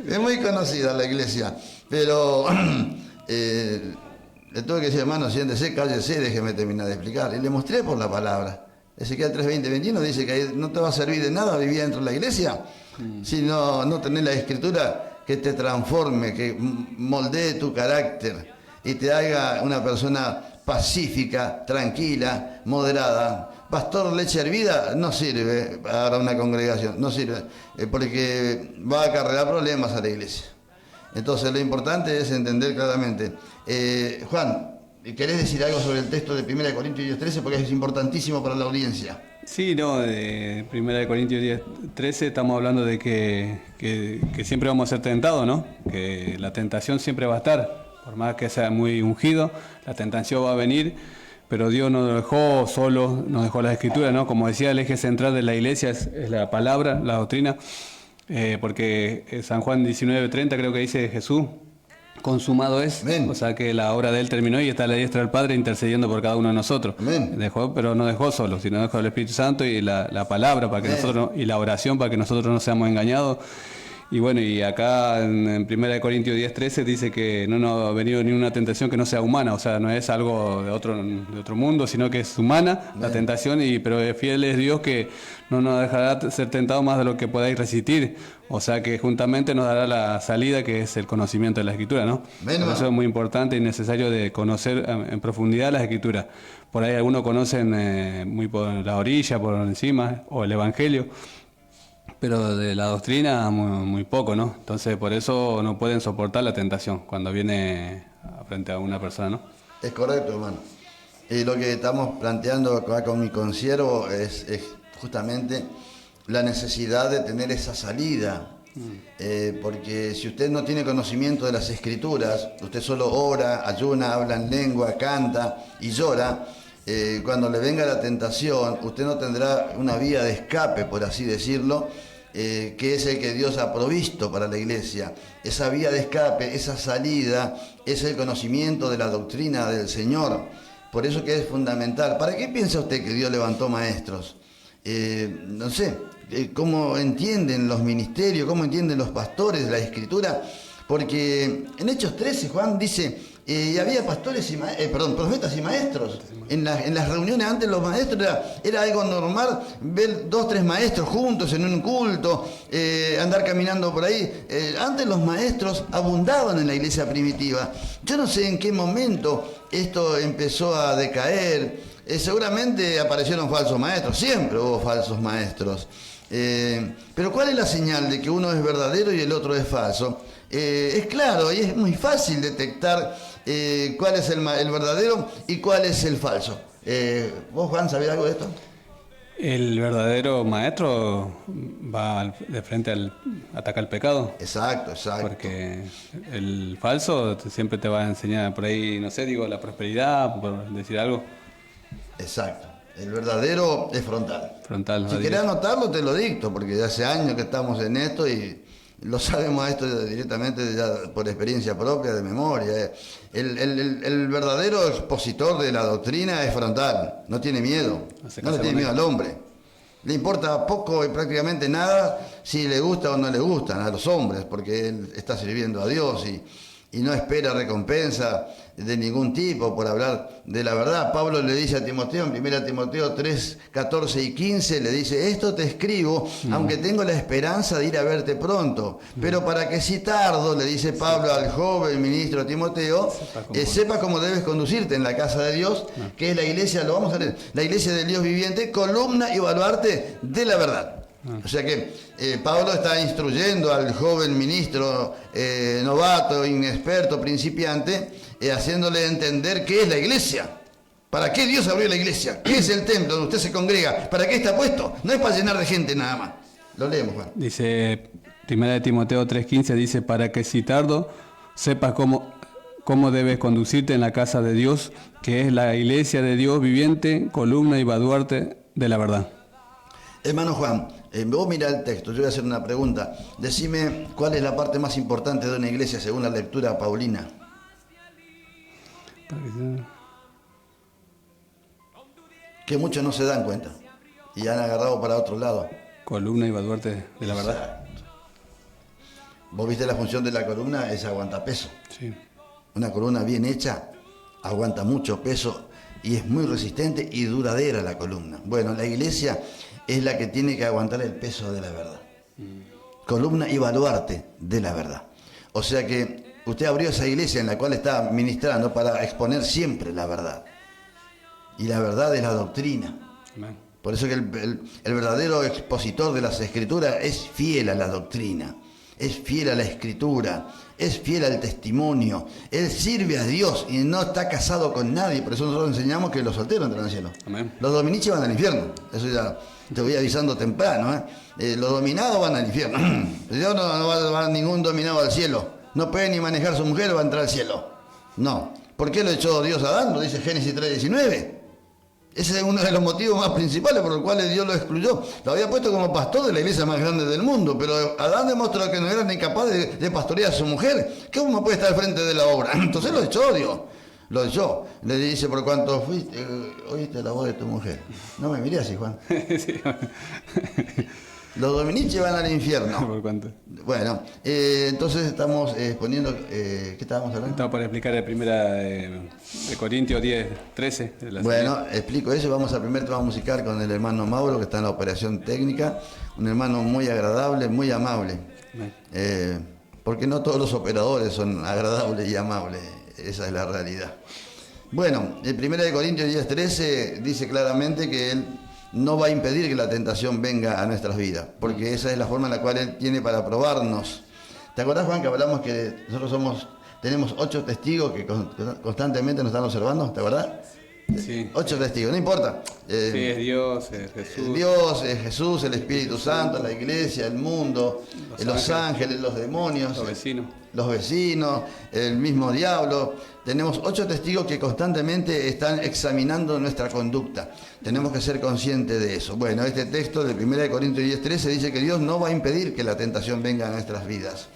Es muy conocida la iglesia, pero le tuve que decir, hermano, siéntese, cállese, déjeme terminar de explicar. Y le mostré por la palabra. Ezequiel 3:20-21 dice que no te va a servir de nada vivir dentro de la iglesia si no tenés la escritura que te transforme, que moldee tu carácter y te haga una persona pacífica, tranquila, moderada. Pastor leche hervida no sirve para una congregación, no sirve, porque va a acarrear problemas a la iglesia. Entonces lo importante es entender claramente. Juan, ¿querés decir algo sobre el texto de 1 Corintios 10:13? Porque es importantísimo para la audiencia. Sí, no, de 1 Corintios 10:13 estamos hablando de que siempre vamos a ser tentados, ¿no? Que la tentación siempre va a estar, por más que sea muy ungido, la tentación va a venir. Pero Dios nos dejó solo, nos dejó las escrituras, ¿no? Como decía, el eje central de la iglesia es la palabra, la doctrina, porque San Juan 19:30 creo que dice Jesús, consumado es. Amén. O sea que la obra de Él terminó y está a la diestra del Padre intercediendo por cada uno de nosotros. Amén. Pero no dejó solo, sino dejó el Espíritu Santo y la palabra para que Amén. nosotros, y la oración para que nosotros no seamos engañados. Y bueno, y acá en 1 Corintios 10:13 dice que no nos ha venido ni una tentación que no sea humana, o sea, no es algo de otro mundo, sino que es humana la tentación, pero fiel es Dios que no nos dejará ser tentados más de lo que podáis resistir, o sea que juntamente nos dará la salida, que es el conocimiento de la Escritura, ¿no? Amén. Por eso es muy importante y necesario de conocer en profundidad las Escrituras. Por ahí algunos conocen muy por la orilla, por encima, o el Evangelio, pero de la doctrina muy poco, ¿no? Entonces por eso no pueden soportar la tentación cuando viene frente a una persona, ¿no? Es correcto, hermano. Y lo que estamos planteando acá con mi consiervo es justamente la necesidad de tener esa salida. Porque si usted no tiene conocimiento de las Escrituras, usted solo ora, ayuna, habla en lengua, canta y llora, cuando le venga la tentación, usted no tendrá una vía de escape, por así decirlo, que es el que Dios ha provisto para la iglesia. Esa vía de escape, esa salida, es el conocimiento de la doctrina del Señor. Por eso que es fundamental. ¿Para qué piensa usted que Dios levantó maestros? No sé, ¿cómo entienden los ministerios, cómo entienden los pastores la Escritura? Porque en Hechos 13 Juan dice... y había pastores profetas y maestros. En las reuniones antes los maestros era algo normal ver 2 o 3 maestros juntos en un culto, andar caminando por ahí. Antes los maestros abundaban en la iglesia primitiva. Yo no sé en qué momento esto empezó a decaer. Seguramente aparecieron falsos maestros, siempre hubo falsos maestros. Pero ¿cuál es la señal de que uno es verdadero y el otro es falso? Es claro y es muy fácil detectar cuál es el verdadero y cuál es el falso. ¿Vos, Juan, sabés algo de esto? El verdadero maestro va de frente al ataca el pecado. Exacto. Porque el falso siempre te va a enseñar por ahí, no sé, digo, la prosperidad, por decir algo. Exacto. El verdadero es frontal. Frontal. Si querés anotarlo, te lo dicto, porque ya hace años que estamos en esto y lo sabemos esto directamente ya por experiencia propia, de memoria. El verdadero expositor de la doctrina es frontal, no tiene miedo, no le tiene miedo al hombre. Le importa poco y prácticamente nada si le gusta o no le gustan a los hombres, porque él está sirviendo a Dios y no espera recompensa de ningún tipo por hablar de la verdad. Pablo le dice a Timoteo, en 1 Timoteo 3, 14 y 15, le dice, esto te escribo, aunque tengo la esperanza de ir a verte pronto, pero para que si tardo, le dice Pablo al joven ministro Timoteo, sepa cómo debes conducirte en la casa de Dios, que es la iglesia, lo vamos a leer, la iglesia del Dios viviente, columna y baluarte de la verdad. O sea que Pablo está instruyendo al joven ministro novato, inexperto, principiante, haciéndole entender qué es la iglesia. ¿Para qué Dios abrió la iglesia? ¿Qué es el templo donde usted se congrega? ¿Para qué está puesto? No es para llenar de gente nada más. Lo leemos, Juan. Dice, 1 Timoteo 3:15, dice, para que si tardo, sepas cómo debes conducirte en la casa de Dios, que es la iglesia de Dios viviente, columna y baluarte de la verdad. Hermano Juan, vos mirá el texto, yo voy a hacer una pregunta. Decime cuál es la parte más importante de una iglesia según la lectura paulina. Que muchos no se dan cuenta y han agarrado para otro lado. Columna y baluarte de la verdad. Exacto. Vos viste la función de la columna, es aguantapeso. Sí. Una columna bien hecha aguanta mucho peso y es muy resistente y duradera la columna. Bueno, la iglesia es la que tiene que aguantar el peso de la verdad. Columna y baluarte de la verdad. O sea que usted abrió esa iglesia en la cual está ministrando para exponer siempre la verdad. Y la verdad es la doctrina. Amén. Por eso que el verdadero expositor de las Escrituras es fiel a la doctrina, es fiel a la Escritura, es fiel al testimonio. Él sirve a Dios y no está casado con nadie. Por eso nosotros enseñamos que los solteros entran al cielo. Amén. Los dominiches van al infierno. Eso ya te voy avisando temprano. Los dominados van al infierno. Dios no va ningún dominado al cielo. No puede ni manejar su mujer o va a entrar al cielo. No. ¿Por qué lo echó Dios a Adán? Lo dice Génesis 3:19. Ese es uno de los motivos más principales por los cuales Dios lo excluyó. Lo había puesto como pastor de la iglesia más grande del mundo, pero Adán demostró que no era ni capaz de pastorear a su mujer. ¿Cómo puede estar al frente de la obra? Entonces lo echó Dios. Lo echó. Le dice, por cuanto fuiste, oíste la voz de tu mujer. No me miré así, Juan. Sí. Los dominiches van al infierno. ¿Por cuánto? Bueno, entonces estamos exponiendo, ¿qué estábamos hablando? Estaba por explicar la primera de Corintios 10:13. Bueno, explico eso. Vamos al primer tema musical con el hermano Mauro, que está en la operación técnica. Un hermano muy agradable, muy amable. Porque no todos los operadores son agradables y amables. Esa es la realidad. Bueno, el 1 Corintios 10:13 dice claramente que él no va a impedir que la tentación venga a nuestras vidas, porque esa es la forma en la cual Él tiene para probarnos. ¿Te acordás, Juan, que hablamos que nosotros tenemos 8 testigos que constantemente nos están observando? ¿Te acordás? Sí. 8 testigos, no importa. Sí, es Dios, es Jesús. Dios, es Jesús, el Espíritu Santo, la iglesia, el mundo, los ángeles, los demonios, los vecinos, el mismo diablo. Tenemos 8 testigos que constantemente están examinando nuestra conducta. Tenemos que ser conscientes de eso. Bueno, este texto de 1 Corintios 10:13 dice que Dios no va a impedir que la tentación venga a nuestras vidas.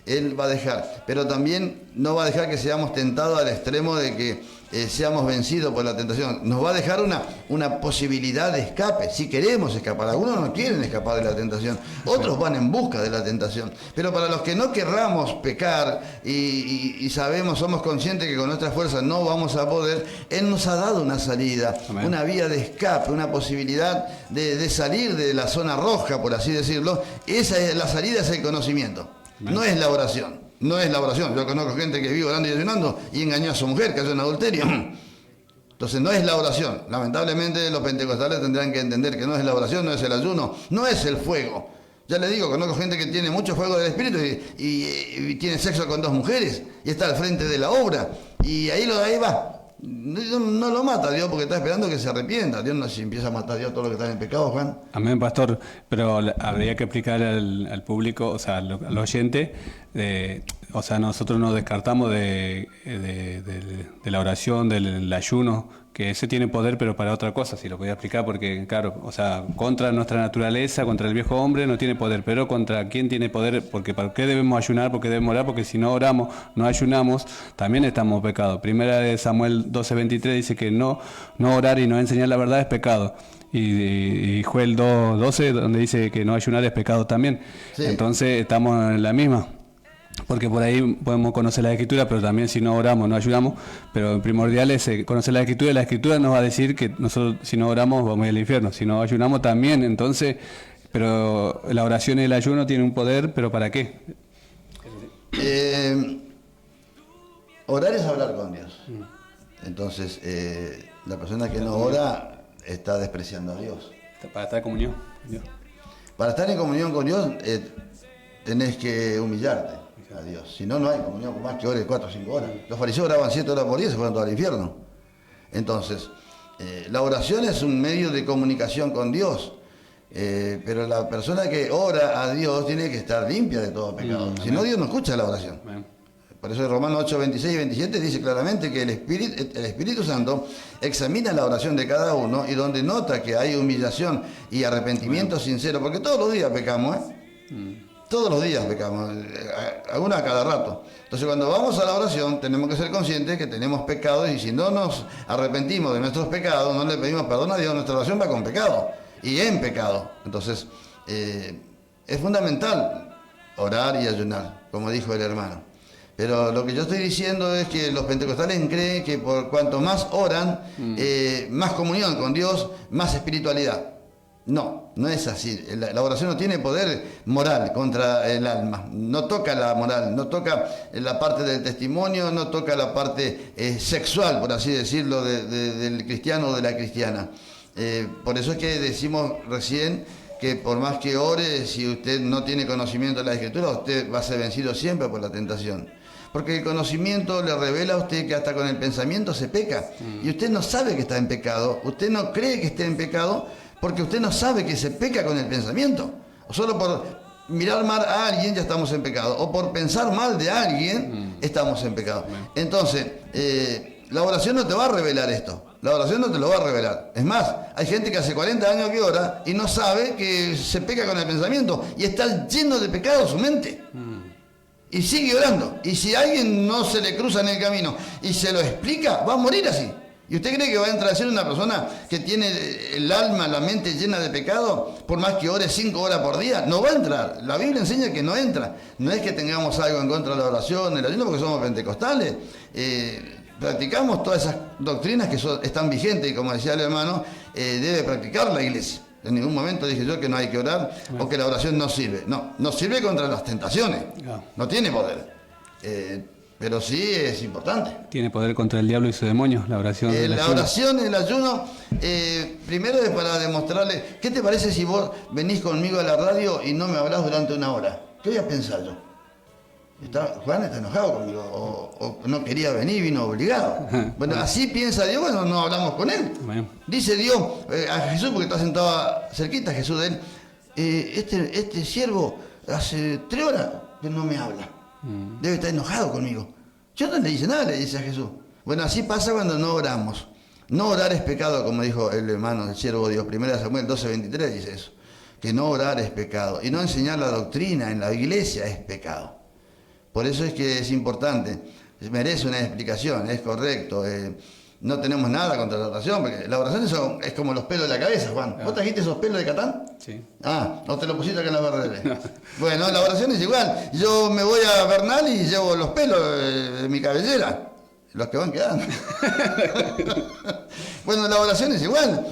Él va a dejar, pero también no va a dejar que seamos tentados al extremo de que seamos vencidos por la tentación. Nos va a dejar una posibilidad de escape, si queremos escapar. Algunos no quieren escapar de la tentación, otros van en busca de la tentación. Pero para los que no querramos pecar y sabemos, somos conscientes que con nuestras fuerzas no vamos a poder, Él nos ha dado una salida, Amén. Una vía de escape, una posibilidad de salir de la zona roja, por así decirlo. Esa es la salida, es el conocimiento. No es la oración, no es la oración. Yo conozco gente que vive orando y ayunando y engañó a su mujer, cayó en adulterio. Entonces no es la oración. Lamentablemente los pentecostales tendrán que entender que no es la oración, no es el ayuno, no es el fuego. Ya le digo, conozco gente que tiene mucho fuego del espíritu y tiene sexo con 2 mujeres y está al frente de la obra y ahí va. No lo mata Dios porque está esperando que se arrepienta. Dios no se empieza a matar a Dios todo lo que está en el pecado, Juan. Amén, pastor. Pero habría que explicar al público, o sea, al oyente, o sea, nosotros nos descartamos de la oración, del ayuno, que ese tiene poder, pero para otra cosa, si lo podía explicar, porque claro, o sea, contra nuestra naturaleza, contra el viejo hombre no tiene poder, pero contra quién tiene poder, porque ¿para qué debemos ayunar? Porque debemos orar, porque si no oramos, no ayunamos, también estamos pecados. Primera de Samuel 12:23 dice que no orar y no enseñar la verdad es pecado. Y Joel 2:12, donde dice que no ayunar es pecado también. Sí. Entonces estamos en la misma. Porque por ahí podemos conocer la Escritura, pero también si no oramos, no ayudamos. Pero primordial es conocer la Escritura, y la Escritura nos va a decir que nosotros si no oramos vamos a ir al infierno. Si no ayunamos también, entonces, pero la oración y el ayuno tienen un poder, pero ¿para qué? Orar es hablar con Dios. Entonces, la persona que no ora está despreciando a Dios. Para estar en comunión con Dios. Para estar en comunión con Dios, tenés que humillarte a Dios. Si no, no hay comunión, por más que ores 4 o 5 horas. Los fariseos oraban 7 horas por día y se fueron todos al infierno. Entonces, la oración es un medio de comunicación con Dios. Pero la persona que ora a Dios tiene que estar limpia de todo pecado. Si no, Dios no escucha la oración. Por eso en Romanos 8, 26 y 27 dice claramente que el Espíritu Santo examina la oración de cada uno y donde nota que hay humillación y arrepentimiento sincero, porque todos los días pecamos, todos los días pecamos, alguna a cada rato. Entonces cuando vamos a la oración tenemos que ser conscientes que tenemos pecados y si no nos arrepentimos de nuestros pecados, no le pedimos perdón a Dios, nuestra oración va con pecado y en pecado. Entonces es fundamental orar y ayunar, como dijo el hermano. Pero lo que yo estoy diciendo es que los pentecostales creen que por cuanto más oran, más comunión con Dios, más espiritualidad. No, no es así. La oración no tiene poder moral contra el alma. No toca la moral, no toca la parte del testimonio, no toca la parte sexual, por así decirlo, del cristiano o de la cristiana. Por eso es que decimos recién que por más que ore, si usted no tiene conocimiento de la Escritura, usted va a ser vencido siempre por la tentación. Porque el conocimiento le revela a usted que hasta con el pensamiento se peca. Y usted no sabe que está en pecado, usted no cree que esté en pecado, porque usted no sabe que se peca con el pensamiento. O solo por mirar mal a alguien ya estamos en pecado. O por pensar mal de alguien estamos en pecado. Entonces, la oración no te va a revelar esto. La oración no te lo va a revelar. Es más, hay gente que hace 40 años que ora y no sabe que se peca con el pensamiento. Y está lleno de pecado su mente. Y sigue orando. Y si a alguien no se le cruza en el camino y se lo explica, va a morir así. ¿Y usted cree que va a entrar a ser una persona que tiene el alma, la mente llena de pecado, por más que ore 5 horas por día? No va a entrar. La Biblia enseña que no entra. No es que tengamos algo en contra de la oración, el ayuno, porque somos pentecostales. Practicamos todas esas doctrinas que están vigentes y, como decía el hermano, debe practicar la iglesia. En ningún momento dije yo que no hay que orar o que la oración no sirve. No, no sirve contra las tentaciones. No tiene poder. Pero sí es importante. Tiene poder contra el diablo y su demonio, la oración. La oración, el ayuno, primero es para demostrarle, ¿qué te parece si vos venís conmigo a la radio y no me hablás durante 1 hora? ¿Qué voy a pensar yo? Juan está enojado conmigo, o no quería venir, vino obligado. Bueno, así piensa Dios, bueno, no hablamos con él. Dice Dios a Jesús, porque está sentado cerquita Jesús de él, este siervo hace 3 horas que no me habla. Debe estar enojado conmigo. Yo no le dice nada, le dice a Jesús. Bueno, así pasa cuando no oramos. No orar es pecado, como dijo el hermano, el siervo de Dios. 1 Samuel 12:23 dice eso. Que no orar es pecado. Y no enseñar la doctrina en la iglesia es pecado. Por eso es que es importante, merece una explicación, es correcto. No tenemos nada contra la oración, porque la oración es como los pelos de la cabeza, Juan. ¿Vos trajiste esos pelos de Catán? Sí. Ah, ¿o te lo pusiste acá en la barrera? No. Bueno, la oración es igual. Yo me voy a Bernal y llevo los pelos de mi cabellera, los que van quedando. Bueno, la oración es igual.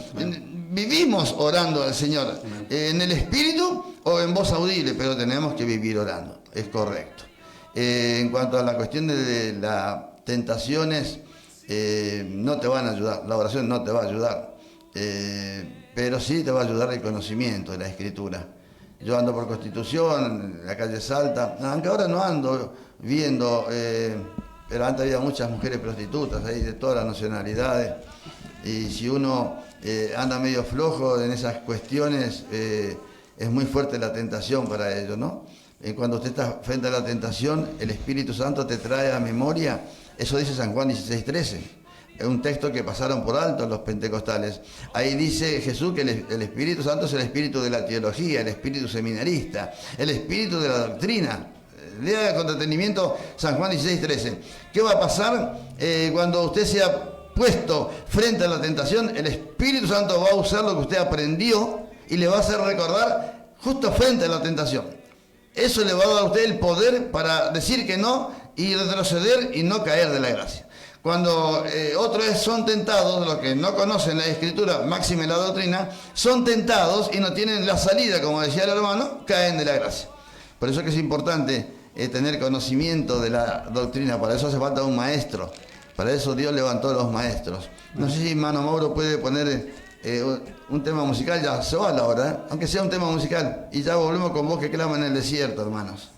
Vivimos orando al Señor, en el espíritu o en voz audible, pero tenemos que vivir orando, es correcto. En cuanto a la cuestión de las tentaciones, no te van a ayudar, la oración no te va a ayudar, pero sí te va a ayudar el conocimiento de la Escritura. Yo ando por Constitución, en la calle Salta, aunque ahora no ando viendo, pero antes había muchas mujeres prostitutas ahí de todas las nacionalidades, y si uno anda medio flojo en esas cuestiones, es muy fuerte la tentación para ellos, ¿no? cuando usted está frente a la tentación, el Espíritu Santo te trae a memoria. Eso dice San Juan 16:13. Es un texto que pasaron por alto los pentecostales. Ahí dice Jesús que el Espíritu Santo es el espíritu de la teología, el espíritu seminarista, el espíritu de la doctrina. Lea con detenimiento San Juan 16:13. ¿Qué va a pasar cuando usted sea puesto frente a la tentación? El Espíritu Santo va a usar lo que usted aprendió y le va a hacer recordar justo frente a la tentación. Eso le va a dar a usted el poder para decir que no y retroceder y no caer de la gracia. Cuando otros son tentados, los que no conocen la Escritura, máxime la doctrina, son tentados y no tienen la salida, como decía el hermano, caen de la gracia. Por eso que es importante tener conocimiento de la doctrina. Para eso hace falta un maestro. Para eso Dios levantó a los maestros. No sé si hermano Mauro puede poner un tema musical. Ya se va la hora, aunque sea un tema musical. Y ya volvemos con Voz que Clama en el Desierto, hermanos.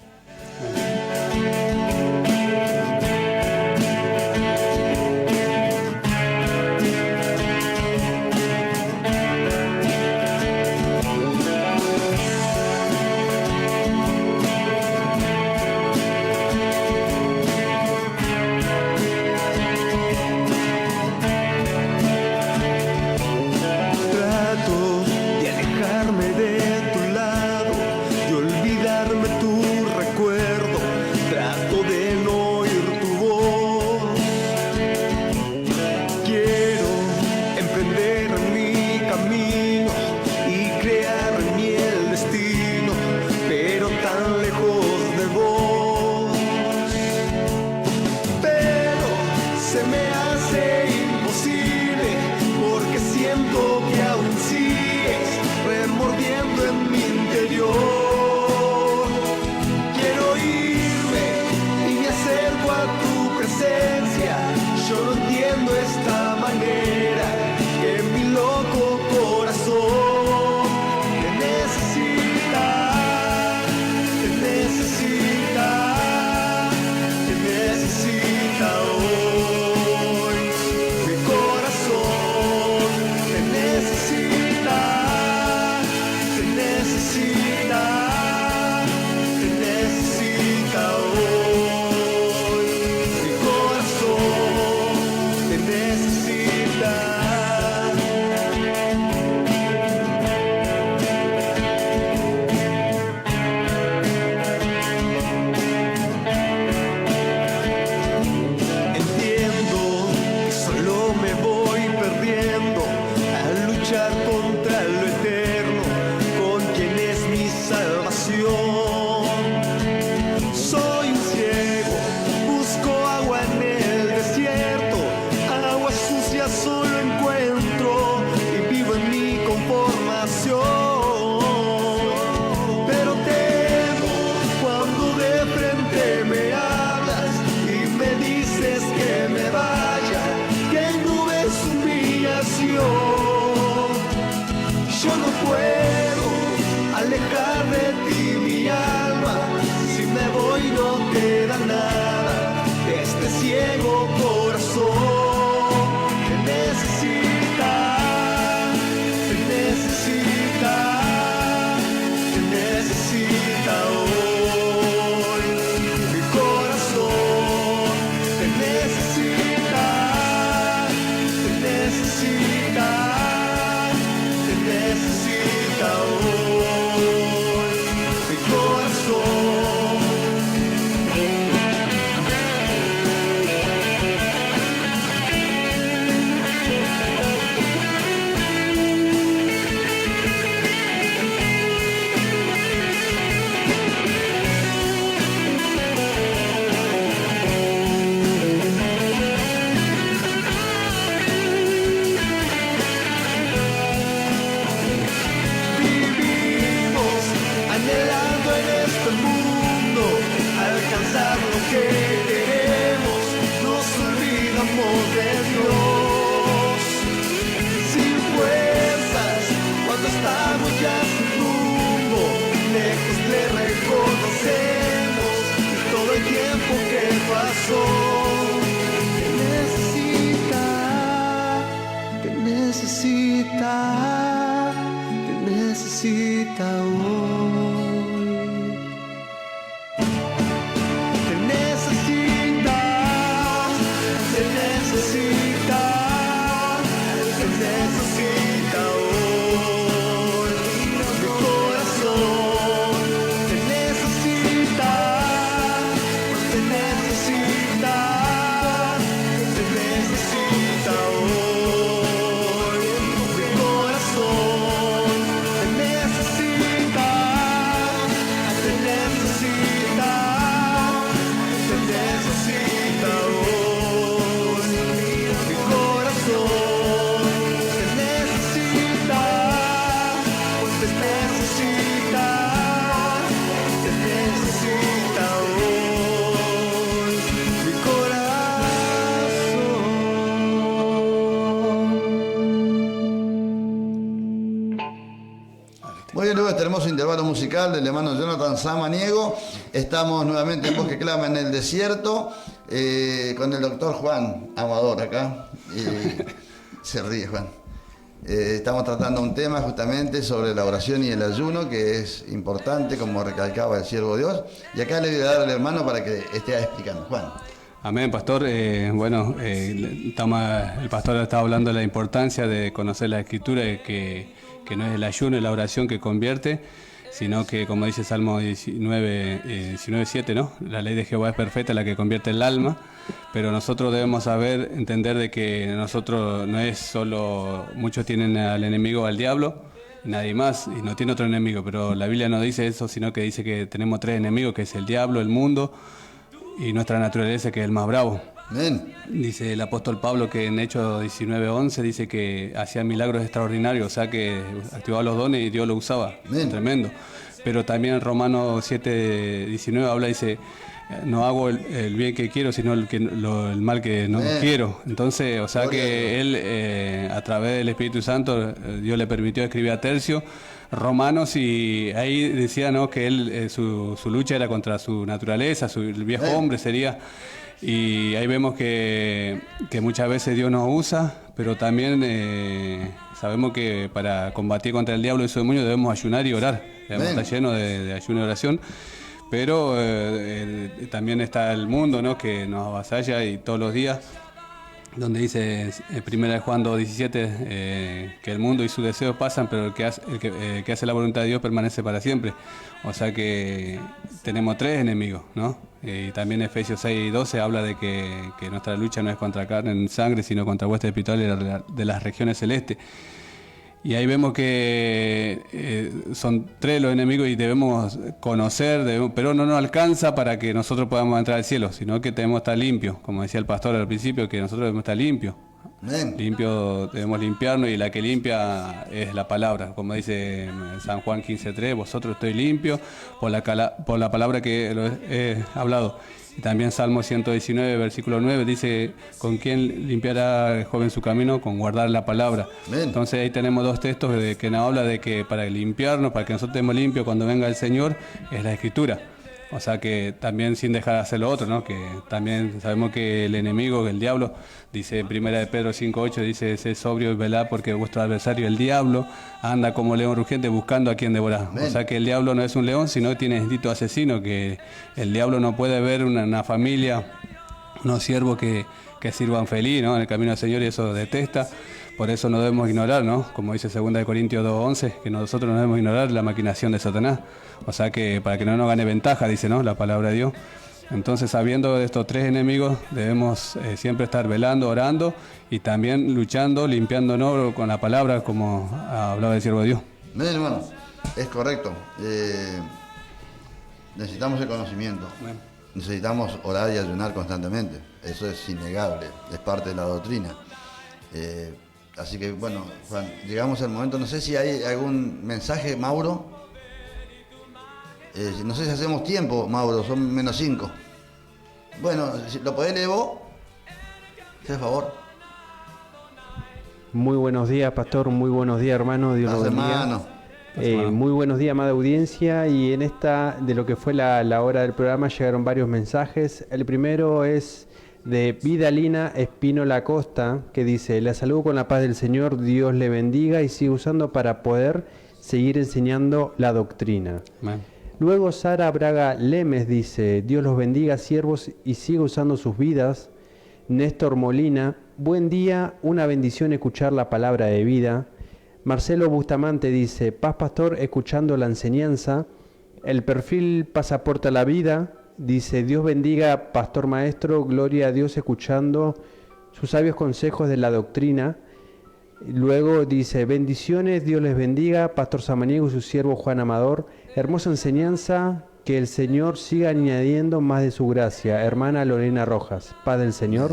hermoso intervalo musical del hermano Jonathan Samaniego. Estamos nuevamente en Voz que Clama en el Desierto, con el doctor Juan Amador acá. Se ríe Juan. Estamos tratando un tema justamente sobre la oración y el ayuno, que es importante, como recalcaba el siervo de Dios. Y acá le voy a dar al hermano para que esté explicando. Juan. Amén, pastor. El pastor estaba hablando de la importancia de conocer la Escritura, que no es el ayuno y la oración que convierte, sino que, como dice Salmo 19:7, ¿no? La ley de Jehová es perfecta, la que convierte el alma, pero nosotros debemos entender de que nosotros no es solo, muchos tienen al enemigo, al diablo, nadie más, y no tiene otro enemigo, pero la Biblia no dice eso, sino que dice que tenemos 3 enemigos, que es el diablo, el mundo y nuestra naturaleza, que es el más bravo. Amén. Dice el apóstol Pablo que en Hechos 19:11 dice que hacía milagros extraordinarios, o sea que activaba los dones y Dios lo usaba. Amén. Tremendo. Pero también en Romanos 7:19 habla, dice, no hago el bien que quiero, sino el mal que no quiero. Entonces, o sea, gloria que él, a través del Espíritu Santo, Dios le permitió escribir a Tercio, Romanos, y ahí decía, ¿no?, que él, su lucha era contra su naturaleza, el viejo hombre sería. Y ahí vemos que muchas veces Dios nos usa, pero también sabemos que para combatir contra el diablo y su demonio debemos ayunar y orar. Debemos estar llenos de ayuno y oración. Pero también está el mundo, ¿no?, que nos avasalla, y todos los días, donde dice en 1 Juan 2:17 que el mundo y sus deseos pasan, pero el que hace la voluntad de Dios permanece para siempre. O sea que tenemos 3 enemigos, ¿no? Y también Efesios 6:12 habla de que nuestra lucha no es contra carne ni sangre, sino contra huestes espirituales de las regiones celestes. Y ahí vemos que son 3 los enemigos y debemos conocer, pero no nos alcanza para que nosotros podamos entrar al cielo, sino que debemos estar limpios, como decía el pastor al principio, que nosotros debemos estar limpios. Limpio, debemos limpiarnos, y la que limpia es la palabra, como dice San Juan 15:3, vosotros estáis limpios por la palabra que he hablado. Y también Salmo 119, versículo 9, dice, ¿con quién limpiará el joven su camino? Con guardar la palabra. Amén. Entonces ahí tenemos 2 textos que nos habla de que para limpiarnos, para que nosotros estemos limpios cuando venga el Señor, es la Escritura. O sea que también sin dejar de hacer lo otro, ¿no? Que también sabemos que el enemigo, el diablo, dice en 1 de Pedro 5:8, dice, sed sobrio y velad, porque vuestro adversario, el diablo, anda como león rugiente buscando a quien devorar. Amén. O sea que el diablo no es un león, sino que tiene instinto asesino, que el diablo no puede ver una familia, unos siervos que sirvan feliz, ¿no?, en el camino del Señor, y eso detesta. Por eso no debemos ignorar, ¿no?, como dice 2 de Corintios 2:11, que nosotros no debemos ignorar la maquinación de Satanás. O sea que para que no nos gane ventaja, dice, ¿no?, la palabra de Dios. Entonces, sabiendo de estos 3 enemigos, debemos siempre estar velando, orando, y también luchando, limpiándonos con la palabra, como hablaba el siervo de Dios. Bien, hermano, es correcto. Necesitamos el conocimiento. Bien. Necesitamos orar y ayunar constantemente. Eso es innegable, es parte de la doctrina. Así que, bueno, Juan, llegamos al momento. No sé si hay algún mensaje, Mauro. No sé si hacemos tiempo, Mauro, son -5. Bueno, si lo podés leer vos, por favor. Muy buenos días, pastor. Muy buenos días, hermano. Dios lo bendiga. Muy buenos días, amada audiencia. Y en esta, de lo que fue la hora del programa, llegaron varios mensajes. El primero es de Vidalina Espínola Costa, que dice: la saludo con la paz del Señor, Dios le bendiga y sigue usando para poder seguir enseñando la doctrina. Amén. Luego Sara Braga Lemes dice: Dios los bendiga, siervos, y siga usando sus vidas. Néstor Molina: buen día, una bendición escuchar la palabra de vida. Marcelo Bustamante dice: paz, pastor, escuchando la enseñanza. El perfil Pasaporte a la Vida dice: Dios bendiga, pastor maestro, gloria a Dios, escuchando sus sabios consejos de la doctrina. Luego dice: bendiciones, Dios les bendiga, pastor Samaniego y su siervo Juan Amador. Hermosa enseñanza, que el Señor siga añadiendo más de su gracia. Hermana Lorena Rojas, paz del Señor.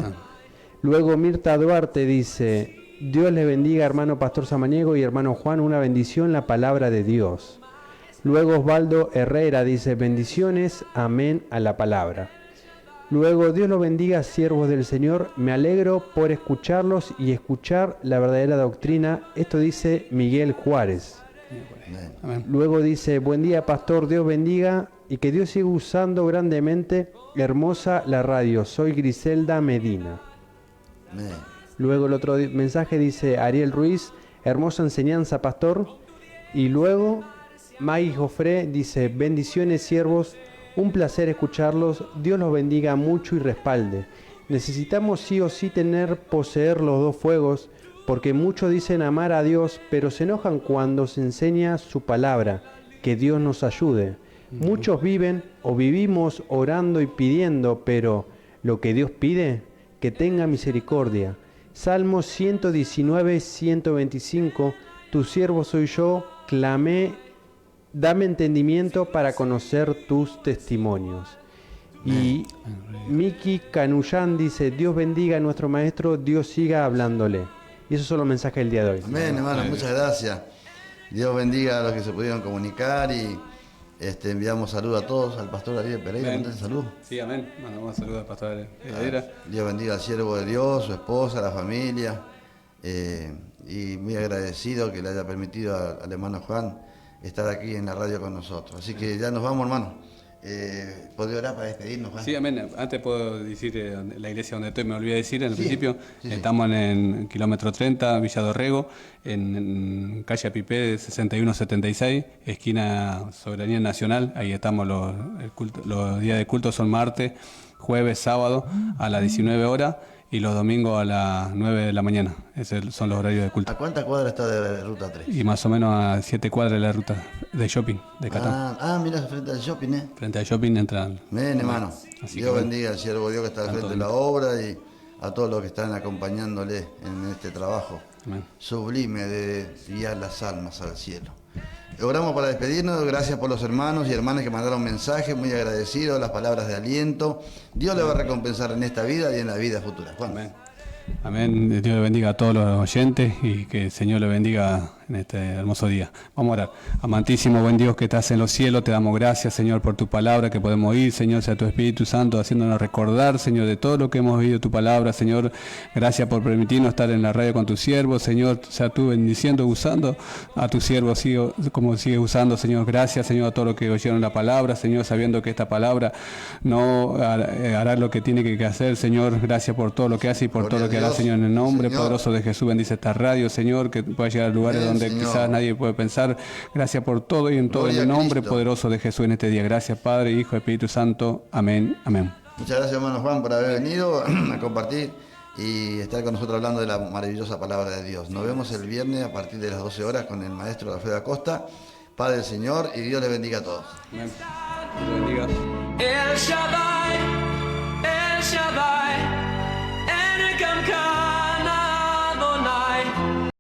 Luego Mirta Duarte dice: Dios les bendiga, hermano pastor Samaniego y hermano Juan, una bendición la palabra de Dios. Luego Osvaldo Herrera dice: bendiciones, amén a la palabra. Luego: Dios los bendiga, siervos del Señor, me alegro por escucharlos y escuchar la verdadera doctrina. Esto dice Miguel Juárez. Amén. Luego dice, buen día pastor, Dios bendiga y que Dios siga usando grandemente, hermosa la radio, soy Griselda Medina. Amén. Luego el otro mensaje dice, Ariel Ruiz, hermosa enseñanza pastor. Y luego Maggie Jofré dice, bendiciones siervos, un placer escucharlos, Dios los bendiga mucho y respalde. Necesitamos sí o sí poseer los dos fuegos, porque muchos dicen amar a Dios, pero se enojan cuando se enseña su palabra, que Dios nos ayude. Muchos viven o vivimos orando y pidiendo, pero lo que Dios pide, que tenga misericordia. Salmos 119, 125, tu siervo soy yo, clamé, dame entendimiento para conocer tus testimonios. Y Miki Canullán dice, Dios bendiga a nuestro maestro, Dios siga hablándole. Y esos son los mensajes del día de hoy. Amén, hermano, muchas gracias. Dios bendiga a los que se pudieron comunicar y enviamos saludos a todos, al pastor Ariel Pereira, ¿mandás salud? Sí, amén. Mandamos saludos al pastor Ariel Pereira. Dios bendiga al siervo de Dios, su esposa, la familia, y muy agradecido que le haya permitido al hermano Juan estar aquí en la radio con nosotros. Así que ya nos vamos, hermano. ¿Podría orar para despedirnos, Juan? Sí, amén. Antes puedo decir la iglesia donde estoy, me olvidé decir en el principio. Estamos en kilómetro 30, Villa Dorrego, en calle Apipé 6176, esquina Soberanía Nacional. Ahí estamos, los días de culto son martes, jueves, sábado a las 19 horas y los domingos a las 9 de la mañana. Esos son los horarios de culto. ¿A cuántas cuadras está de ruta 3? Y más o menos a 7 cuadras de la ruta de shopping de Catán. Mira, frente al shopping, ¿eh? Frente al shopping entran. Bien, hermano. Así Dios que, bendiga al siervo Dios que está al frente de la obra y a todos los que están acompañándole en este trabajo sublime de guiar las almas al cielo. Oramos para despedirnos. Gracias por los hermanos y hermanas que mandaron mensajes, muy agradecidos, las palabras de aliento. Dios le va a recompensar en esta vida y en la vida futura. Juan. Amén. Amén. Dios le bendiga a todos los oyentes y que el Señor le bendiga en este hermoso día. Vamos a orar. Amantísimo buen Dios que estás en los cielos, te damos gracias, Señor, por tu palabra que podemos oír, Señor, sea tu Espíritu Santo haciéndonos recordar, Señor, de todo lo que hemos oído tu palabra, Señor. Gracias por permitirnos estar en la radio con tu siervo, Señor, sea tú bendiciendo, usando a tu siervo como sigue usando, Señor. Gracias, Señor, a todos los que oyeron la palabra, Señor, sabiendo que esta palabra no hará lo que tiene que hacer, Señor. Gracias por todo lo que hace y por todo lo que hará, Señor, en el nombre poderoso de Jesús. Bendice esta radio, Señor, que pueda llegar a lugares donde quizás nadie puede pensar. Gracias por todo y en todo, en el nombre poderoso de Jesús en este día. Gracias, Padre, Hijo, Espíritu Santo. Amén. Amén. Muchas gracias, hermano Juan, por haber venido a compartir y estar con nosotros hablando de la maravillosa palabra de Dios. Nos vemos el viernes a partir de las 12 horas con el maestro Alfredo Acosta. Padre del Señor, y Dios les bendiga a todos. Amén. Dios bendiga. El Shaddai, El Shaddai.